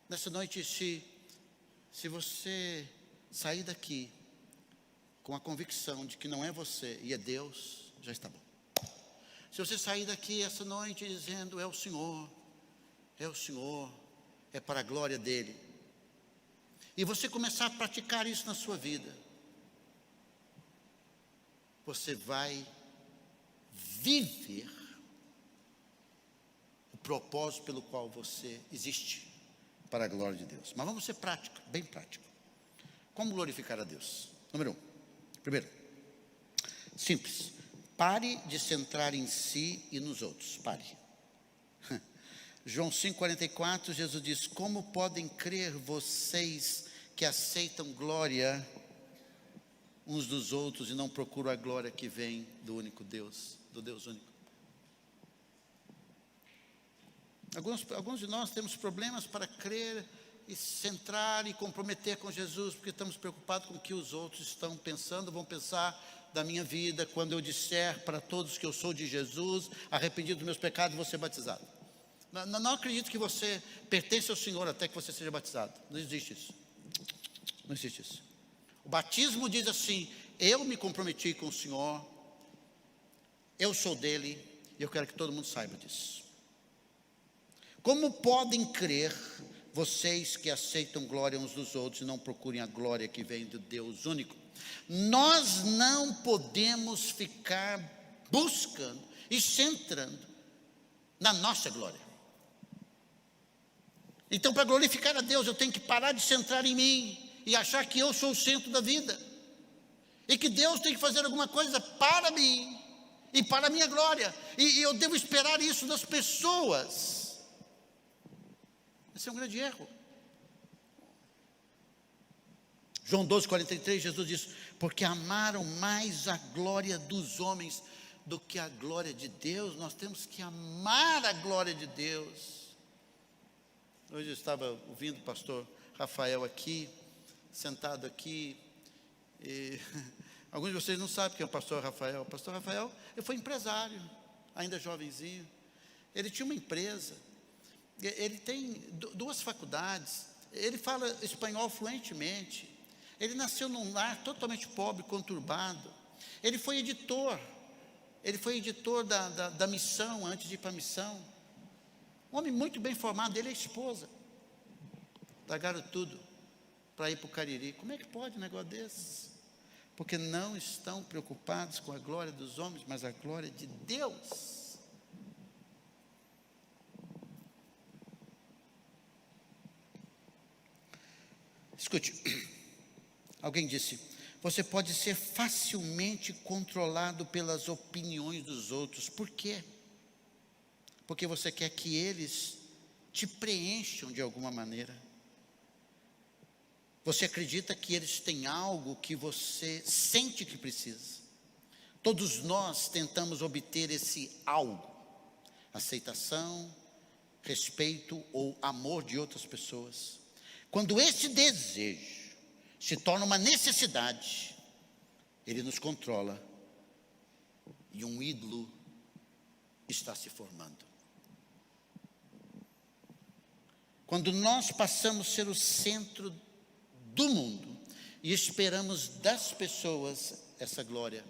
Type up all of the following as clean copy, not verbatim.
Nessa noite, se você sair daqui com a convicção de que não é você e é Deus, já está bom. Se você sair daqui essa noite dizendo, é o Senhor, é para a glória dEle, e você começar a praticar isso na sua vida, você vai viver o propósito pelo qual você existe, para a glória de Deus. Mas vamos ser prático, bem prático. Como glorificar a Deus? Número 1. Primeiro, simples. Pare de centrar em si e nos outros. Pare. João 5,44, Jesus diz, como podem crer vocês que aceitam glória uns dos outros e não procuram a glória que vem do único Deus, do Deus único? Alguns de nós temos problemas para crer e centrar e comprometer com Jesus, porque estamos preocupados com o que os outros estão pensando, vão pensar da minha vida, quando eu disser para todos que eu sou de Jesus, arrependido dos meus pecados, vou ser batizado. Não acredito que você pertence ao Senhor até que você seja batizado. Não existe isso. Não existe isso. O batismo diz assim, eu me comprometi com o Senhor, eu sou dele, e eu quero que todo mundo saiba disso. Como podem crer vocês que aceitam glória uns dos outros e não procurem a glória que vem do Deus único? Nós não podemos ficar buscando e centrando na nossa glória. Então, para glorificar a Deus, eu tenho que parar de centrar em mim e achar que eu sou o centro da vida, e que Deus tem que fazer alguma coisa para mim e para a minha glória, e eu devo esperar isso das pessoas. Esse é um grande erro. João 12,43, Jesus diz, porque amaram mais a glória dos homens do que a glória de Deus. Nós temos que amar a glória de Deus. Hoje eu estava ouvindo o pastor Rafael aqui, sentado aqui, e alguns de vocês não sabem quem é o pastor Rafael. O pastor Rafael, ele foi empresário, ainda jovenzinho. Ele tinha uma empresa, ele tem 2 faculdades, ele fala espanhol fluentemente, ele nasceu num lar totalmente pobre, conturbado. Ele foi editor da missão, antes de ir para a missão. Um homem muito bem formado, ele e a esposa largaram tudo para ir para o Cariri. Como é que pode um negócio desse? Porque não estão preocupados com a glória dos homens, mas a glória de Deus. Escute, alguém disse, você pode ser facilmente controlado pelas opiniões dos outros. Por quê? Porque você quer que eles te preencham de alguma maneira. Você acredita que eles têm algo que você sente que precisa. Todos nós tentamos obter esse algo, aceitação, respeito ou amor de outras pessoas. Quando esse desejo se torna uma necessidade, ele nos controla e um ídolo está se formando. Quando nós passamos a ser o centro do mundo e esperamos das pessoas essa glória,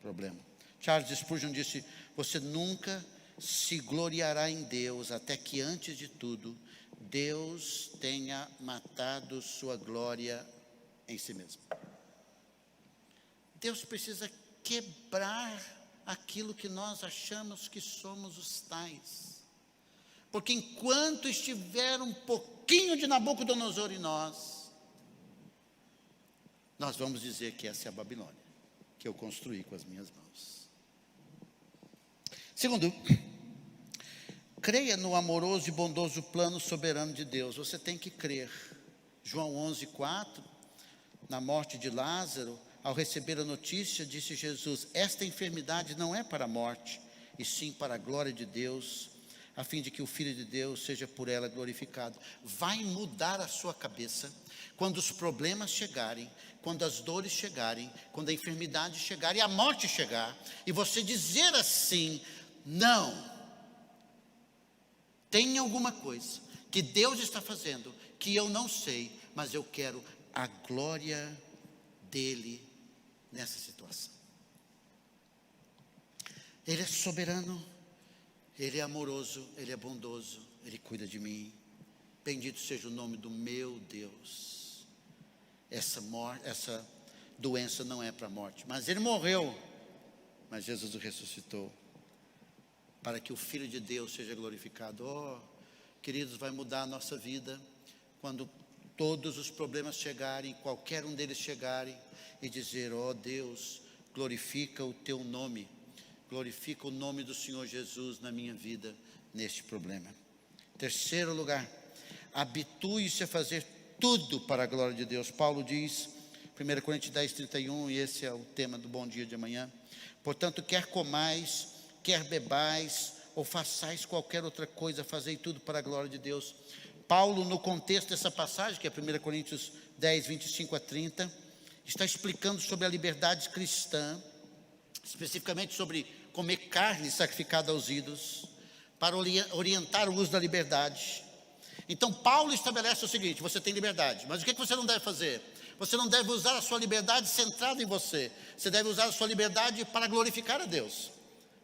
problema. Charles Spurgeon disse, você nunca se gloriará em Deus até que antes de tudo Deus tenha matado sua glória em si mesmo. Deus precisa quebrar aquilo que nós achamos que somos os tais. Porque enquanto estiver um pouquinho de Nabucodonosor em nós vamos dizer que essa é a Babilônia, que eu construí com as minhas mãos. Segundo, creia no amoroso e bondoso plano soberano de Deus. Você tem que crer. João 11,4, na morte de Lázaro, ao receber a notícia, disse Jesus, esta enfermidade não é para a morte, e sim para a glória de Deus, a fim de que o Filho de Deus seja por ela glorificado. Vai mudar a sua cabeça quando os problemas chegarem, quando as dores chegarem, quando a enfermidade chegar e a morte chegar, e você dizer assim, não, tem alguma coisa que Deus está fazendo, que eu não sei, mas eu quero a glória dele nessa situação. Ele é soberano, ele é amoroso, ele é bondoso, ele cuida de mim. Bendito seja o nome do meu Deus. Essa doença não é para a morte, mas ele morreu, mas Jesus o ressuscitou, para que o Filho de Deus seja glorificado. Oh, queridos, vai mudar a nossa vida, quando todos os problemas chegarem, qualquer um deles chegarem, e dizer: oh Deus, glorifica o teu nome, glorifica o nome do Senhor Jesus na minha vida, neste problema. Terceiro lugar, habitue-se a fazer tudo para a glória de Deus. Paulo diz, 1 Coríntios 10, 31, e esse é o tema do Bom Dia de Amanhã: portanto, quer comais, quer bebais, ou façais qualquer outra coisa, fazei tudo para a glória de Deus. Paulo, no contexto dessa passagem, que é 1 Coríntios 10, 25 a 30, está explicando sobre a liberdade cristã, especificamente sobre comer carne sacrificada aos ídolos, para orientar o uso da liberdade. Então Paulo estabelece o seguinte: você tem liberdade, mas o que você não deve fazer? Você não deve usar a sua liberdade centrada em você. Você deve usar a sua liberdade para glorificar a Deus.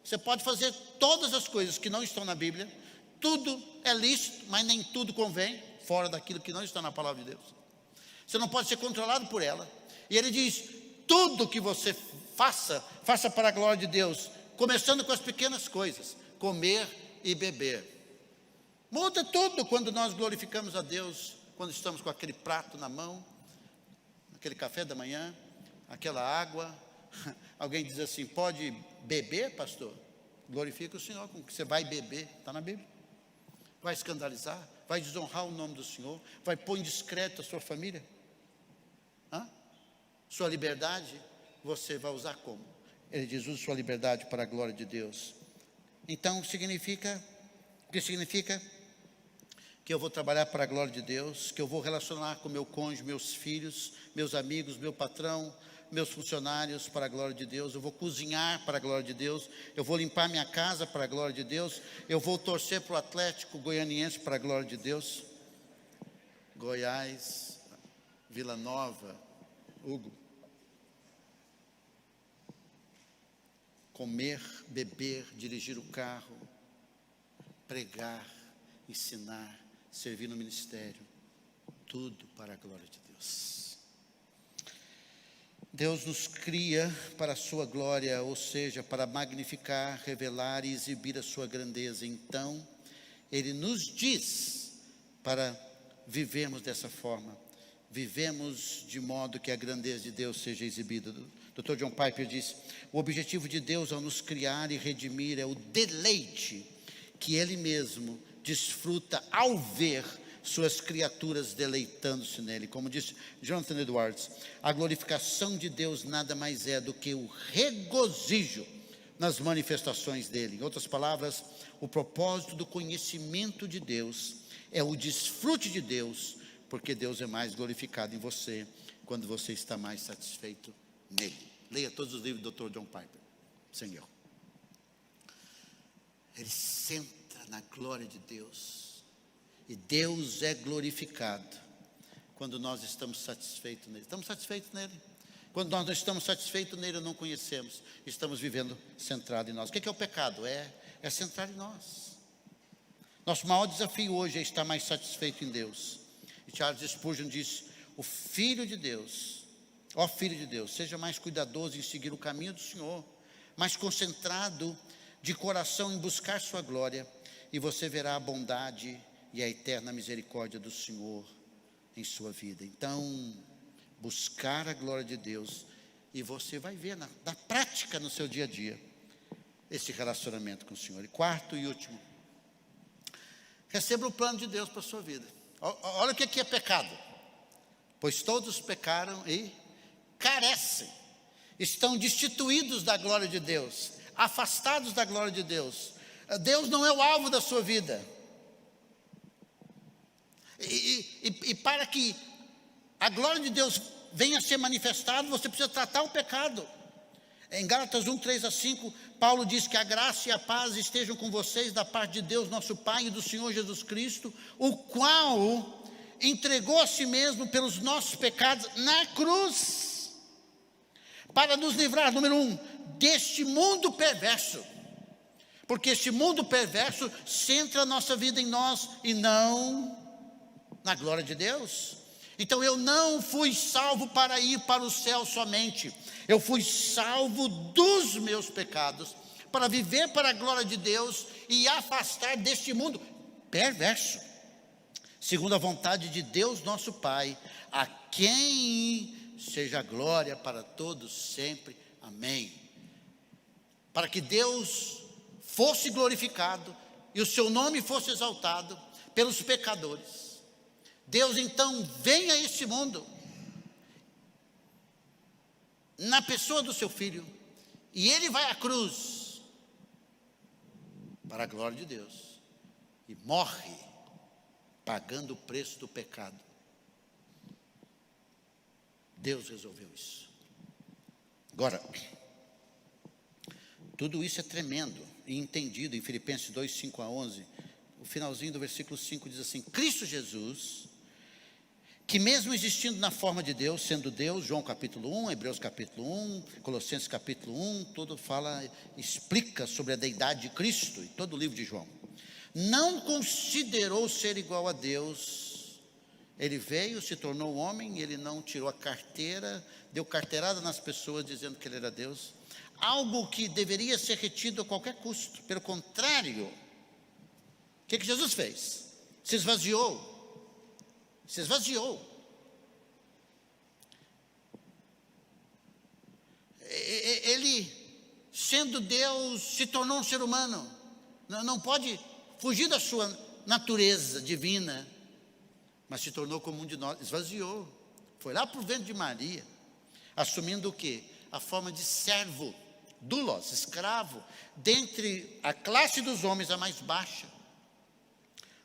Você pode fazer todas as coisas que não estão na Bíblia, tudo é lícito, mas nem tudo convém, fora daquilo que não está na palavra de Deus. Você não pode ser controlado por ela. E ele diz: tudo que você faça, faça para a glória de Deus, começando com as pequenas coisas, comer e beber. Muda tudo quando nós glorificamos a Deus, quando estamos com aquele prato na mão, aquele café da manhã, aquela água. Alguém diz assim: pode beber, pastor? Glorifica o Senhor com o que você vai beber, está na Bíblia. Vai escandalizar, vai desonrar o nome do Senhor, vai pôr em discreto a sua família? Sua liberdade, você vai usar como? Ele diz: use sua liberdade para a glória de Deus. Então, o que significa? Que eu vou trabalhar para a glória de Deus, que eu vou relacionar com meu cônjuge, meus filhos, meus amigos, meu patrão, meus funcionários para a glória de Deus. Eu vou cozinhar para a glória de Deus, eu vou limpar minha casa para a glória de Deus, eu vou torcer para o Atlético Goianiense para a glória de Deus. Goiás, Vila Nova, Hugo. Comer, beber, dirigir o carro, pregar, ensinar, servir no ministério, tudo para a glória de Deus. Deus nos cria para a sua glória, ou seja, para magnificar, revelar e exibir a sua grandeza. Então, Ele nos diz para vivermos dessa forma. Vivemos de modo que a grandeza de Deus seja exibida. Dr. John Piper diz: o objetivo de Deus ao nos criar e redimir é o deleite que Ele mesmo desfruta ao ver suas criaturas deleitando-se nele. Como disse Jonathan Edwards, a glorificação de Deus nada mais é do que o regozijo nas manifestações dele. Em outras palavras, o propósito do conhecimento de Deus é o desfrute de Deus, porque Deus é mais glorificado em você quando você está mais satisfeito nele. Leia todos os livros do Dr. John Piper, Senhor. Ele senta na glória de Deus, e Deus é glorificado quando nós estamos satisfeitos nele. Estamos satisfeitos nele? Quando nós não estamos satisfeitos nele, não conhecemos, estamos vivendo centrado em nós. O que é o pecado? É centrar em nós. Nosso maior desafio hoje é estar mais satisfeito em Deus. E Charles Spurgeon disse: o Filho de Deus, ó Filho de Deus, seja mais cuidadoso em seguir o caminho do Senhor, mais concentrado de coração em buscar sua glória, e você verá a bondade e a eterna misericórdia do Senhor em sua vida. Então, buscar a glória de Deus, e você vai ver na prática, no seu dia a dia, esse relacionamento com o Senhor. E quarto e último, receba o plano de Deus para a sua vida. Olha o que é pecado: pois todos pecaram e carecem, estão destituídos da glória de Deus, afastados da glória de Deus. Deus não é o alvo da sua vida. E para que a glória de Deus venha a ser manifestada, você precisa tratar o pecado. Em Gálatas 1, 3-5, Paulo diz que a graça e a paz estejam com vocês da parte de Deus, nosso Pai, e do Senhor Jesus Cristo, o qual entregou a si mesmo pelos nossos pecados na cruz, para nos livrar, número 1, deste mundo perverso. Porque este mundo perverso centra a nossa vida em nós e não na glória de Deus. Então eu não fui salvo para ir para o céu somente. Eu fui salvo dos meus pecados, para viver para a glória de Deus e afastar deste mundo perverso, segundo a vontade de Deus nosso Pai, a quem seja a glória para todos sempre. Amém. Para que Deus fosse glorificado e o seu nome fosse exaltado pelos pecadores. Deus então vem a este mundo, na pessoa do seu Filho, e Ele vai à cruz, para a glória de Deus, e morre, pagando o preço do pecado. Deus resolveu isso. Agora, tudo isso é tremendo e entendido em Filipenses 2, 5-11, o finalzinho do versículo 5 diz assim: Cristo Jesus, que mesmo existindo na forma de Deus, sendo Deus, João capítulo 1, Hebreus capítulo 1, Colossenses capítulo 1, tudo fala, explica sobre a deidade de Cristo, e todo o livro de João, não considerou ser igual a Deus. Ele veio, se tornou homem, ele não tirou a carteira, deu carteirada nas pessoas dizendo que ele era Deus, algo que deveria ser retido a qualquer custo. Pelo contrário, o que Jesus fez? Se esvaziou. Se esvaziou. Ele, sendo Deus, se tornou um ser humano. Não pode fugir da sua natureza divina, mas se tornou como um de nós. Esvaziou. Foi lá para o ventre de Maria, assumindo o quê? A forma de servo, doulos, escravo, dentre a classe dos homens a mais baixa,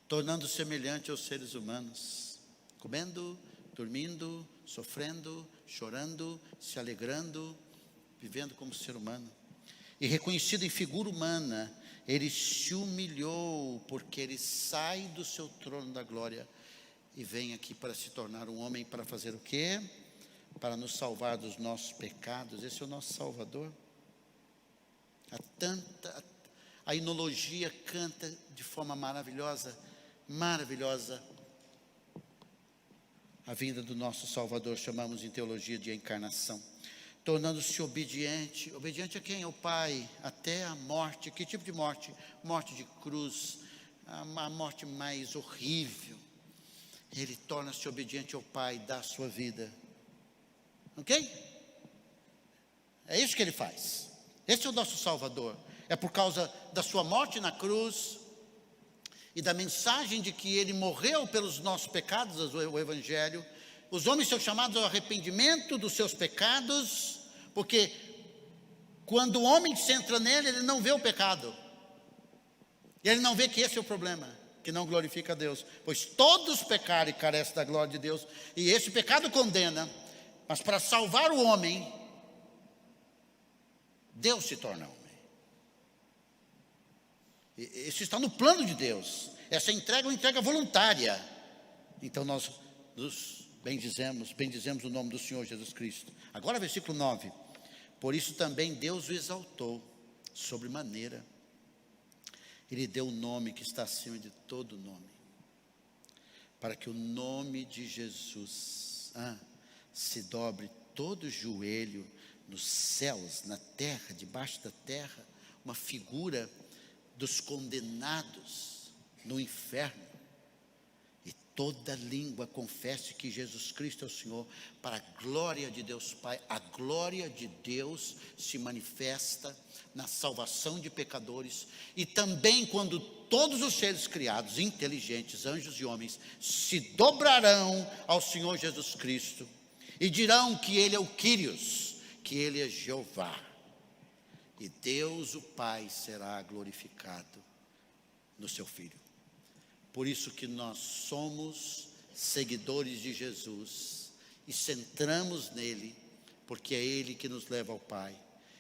tornando semelhante aos seres humanos, comendo, dormindo, sofrendo, chorando, se alegrando, vivendo como ser humano. E reconhecido em figura humana, ele se humilhou, porque ele sai do seu trono da glória e vem aqui para se tornar um homem, para fazer o quê? Para nos salvar dos nossos pecados. Esse é o nosso Salvador. A enologia canta de forma maravilhosa, maravilhosa, a vinda do nosso Salvador. Chamamos em teologia de encarnação, tornando-se obediente. Obediente a quem? Ao Pai, até a morte. Que tipo de morte? Morte de cruz, a morte mais horrível. Ele torna-se obediente ao Pai, dá a sua vida. Ok? É isso que ele faz. Esse é o nosso Salvador. É por causa da sua morte na cruz e da mensagem de que ele morreu pelos nossos pecados, o Evangelho. Os homens são chamados ao arrependimento dos seus pecados, porque quando o homem se entra nele, ele não vê o pecado. E ele não vê que esse é o problema, que não glorifica a Deus. Pois todos pecaram e carecem da glória de Deus, e esse pecado condena. Mas para salvar o homem, Deus se torna homem. Isso está no plano de Deus. Essa entrega é uma entrega voluntária. Então nós nos bendizemos o nome do Senhor Jesus Cristo. Agora versículo 9. Por isso também Deus o exaltou sobremaneira. Ele deu o nome que está acima de todo nome, para que o nome de Jesus se dobre todo joelho, nos céus, na terra, debaixo da terra, uma figura dos condenados no inferno, e toda língua confesse que Jesus Cristo é o Senhor, para a glória de Deus Pai. A glória de Deus se manifesta na salvação de pecadores, e também quando todos os seres criados, inteligentes, anjos e homens, se dobrarão ao Senhor Jesus Cristo, e dirão que Ele é o Kyrios, que Ele é Jeová. E Deus o Pai será glorificado no seu Filho. Por isso que nós somos seguidores de Jesus e centramos nele, porque é Ele que nos leva ao Pai.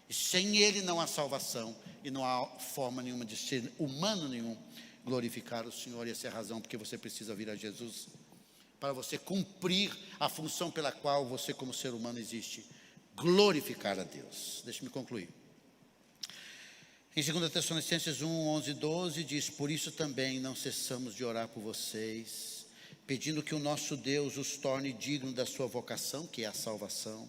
E sem Ele não há salvação, e não há forma nenhuma de ser humano nenhum glorificar o Senhor. E essa é a razão porque você precisa vir a Jesus, para você cumprir a função pela qual você como ser humano existe: glorificar a Deus. Deixe-me concluir. Em 2 Tessalonicenses 1, 11 e 12 diz: por isso também não cessamos de orar por vocês, pedindo que o nosso Deus os torne dignos da sua vocação, que é a salvação,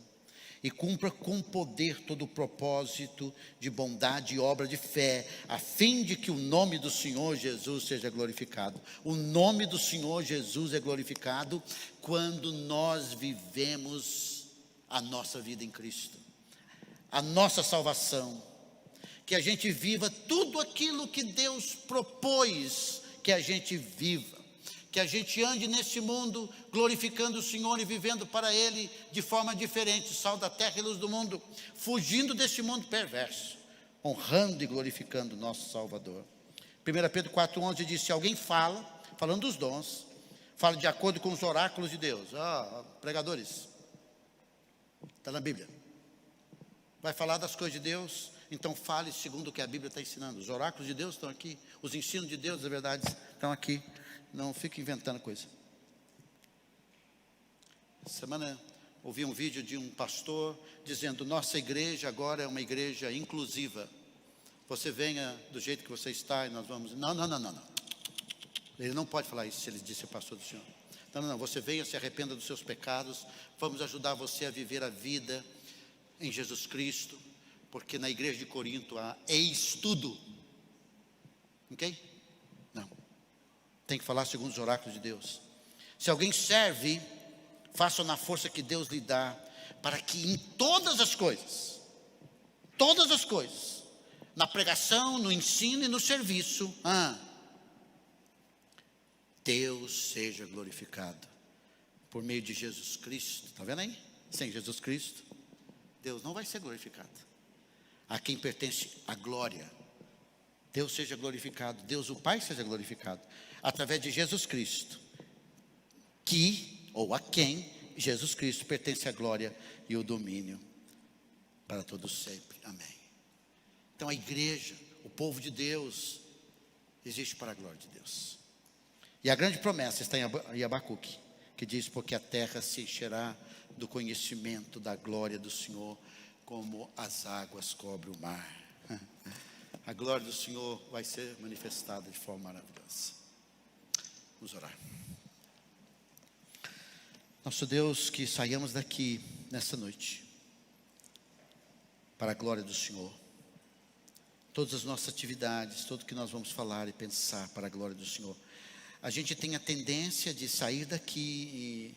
e cumpra com poder todo o propósito de bondade e obra de fé, a fim de que o nome do Senhor Jesus seja glorificado. O nome do Senhor Jesus é glorificado quando nós vivemos a nossa vida em Cristo, a nossa salvação, que a gente viva tudo aquilo que Deus propôs que a gente viva, que a gente ande nesse mundo glorificando o Senhor e vivendo para Ele de forma diferente, sal da terra e luz do mundo, fugindo desse mundo perverso, honrando e glorificando o nosso Salvador. 1 Pedro 4,11 diz: se alguém falando dos dons, fala de acordo com os oráculos de Deus. Pregadores, está na Bíblia. Vai falar das coisas de Deus, então fale segundo o que a Bíblia está ensinando. Os oráculos de Deus estão aqui, os ensinos de Deus, as verdades estão aqui. Não fique inventando coisa. Essa semana ouvi um vídeo de um pastor dizendo: nossa igreja agora é uma igreja inclusiva. Você venha do jeito que você está e nós vamos... Não. Ele não pode falar isso se ele disse pastor do Senhor. Não. Você venha, se arrependa dos seus pecados. Vamos ajudar você a viver a vida em Jesus Cristo. Porque na igreja de Corinto há estudo. Ok? Não. Tem que falar segundo os oráculos de Deus. Se alguém serve, faça na força que Deus lhe dá, para que em todas as coisas, na pregação, no ensino e no serviço, Deus seja glorificado por meio de Jesus Cristo. Está vendo aí? Sem Jesus Cristo, Deus não vai ser glorificado. A quem pertence a glória. Deus seja glorificado, Deus o Pai seja glorificado, através de Jesus Cristo, a quem Jesus Cristo pertence a glória e o domínio para todos sempre. Amém. Então a igreja, o povo de Deus, existe para a glória de Deus. E a grande promessa está em Abacuque, que diz: porque a terra se encherá do conhecimento da glória do Senhor, como as águas cobrem o mar. A glória do Senhor vai ser manifestada de forma maravilhosa. Vamos orar. Nosso Deus, que saiamos daqui nessa noite para a glória do Senhor. Todas as nossas atividades, tudo que nós vamos falar e pensar para a glória do Senhor. A gente tem a tendência de sair daqui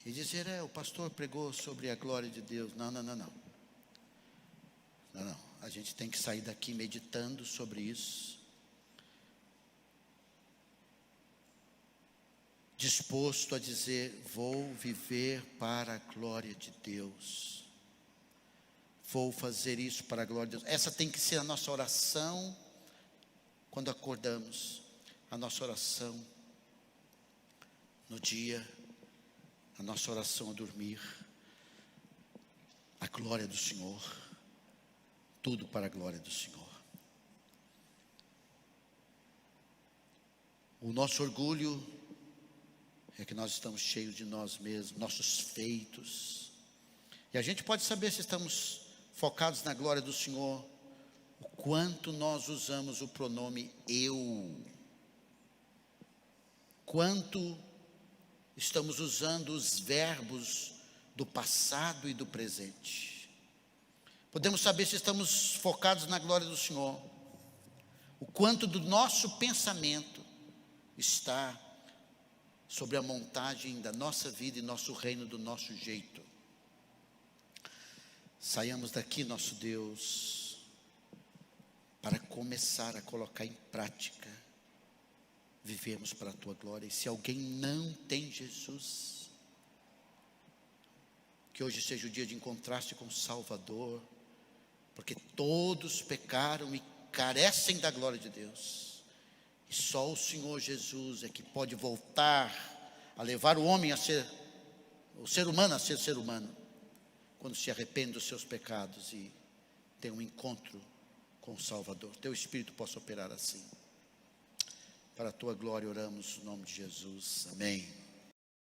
e dizer: o pastor pregou sobre a glória de Deus. Não. A gente tem que sair daqui meditando sobre isso, disposto a dizer: vou viver para a glória de Deus, vou fazer isso para a glória de Deus. Essa tem que ser a nossa oração quando acordamos, a nossa oração no dia, a nossa oração a dormir. A glória do Senhor, tudo para a glória do Senhor. O nosso orgulho é que nós estamos cheios de nós mesmos, nossos feitos. E a gente pode saber se estamos focados na glória do Senhor, o quanto nós usamos o pronome eu. Quanto estamos usando os verbos do passado e do presente. Podemos saber se estamos focados na glória do Senhor, o quanto do nosso pensamento está sobre a montagem da nossa vida e nosso reino do nosso jeito. Saiamos daqui, nosso Deus, para começar a colocar em prática, vivemos para a Tua glória. E se alguém não tem Jesus, que hoje seja o dia de encontrar-se com o Salvador, porque todos pecaram e carecem da glória de Deus, e só o Senhor Jesus é que pode voltar a levar o homem a ser, o ser humano a ser ser humano, quando se arrepende dos seus pecados e tenha um encontro com o Salvador. Teu Espírito possa operar assim. Para a tua glória oramos no nome de Jesus. Amém.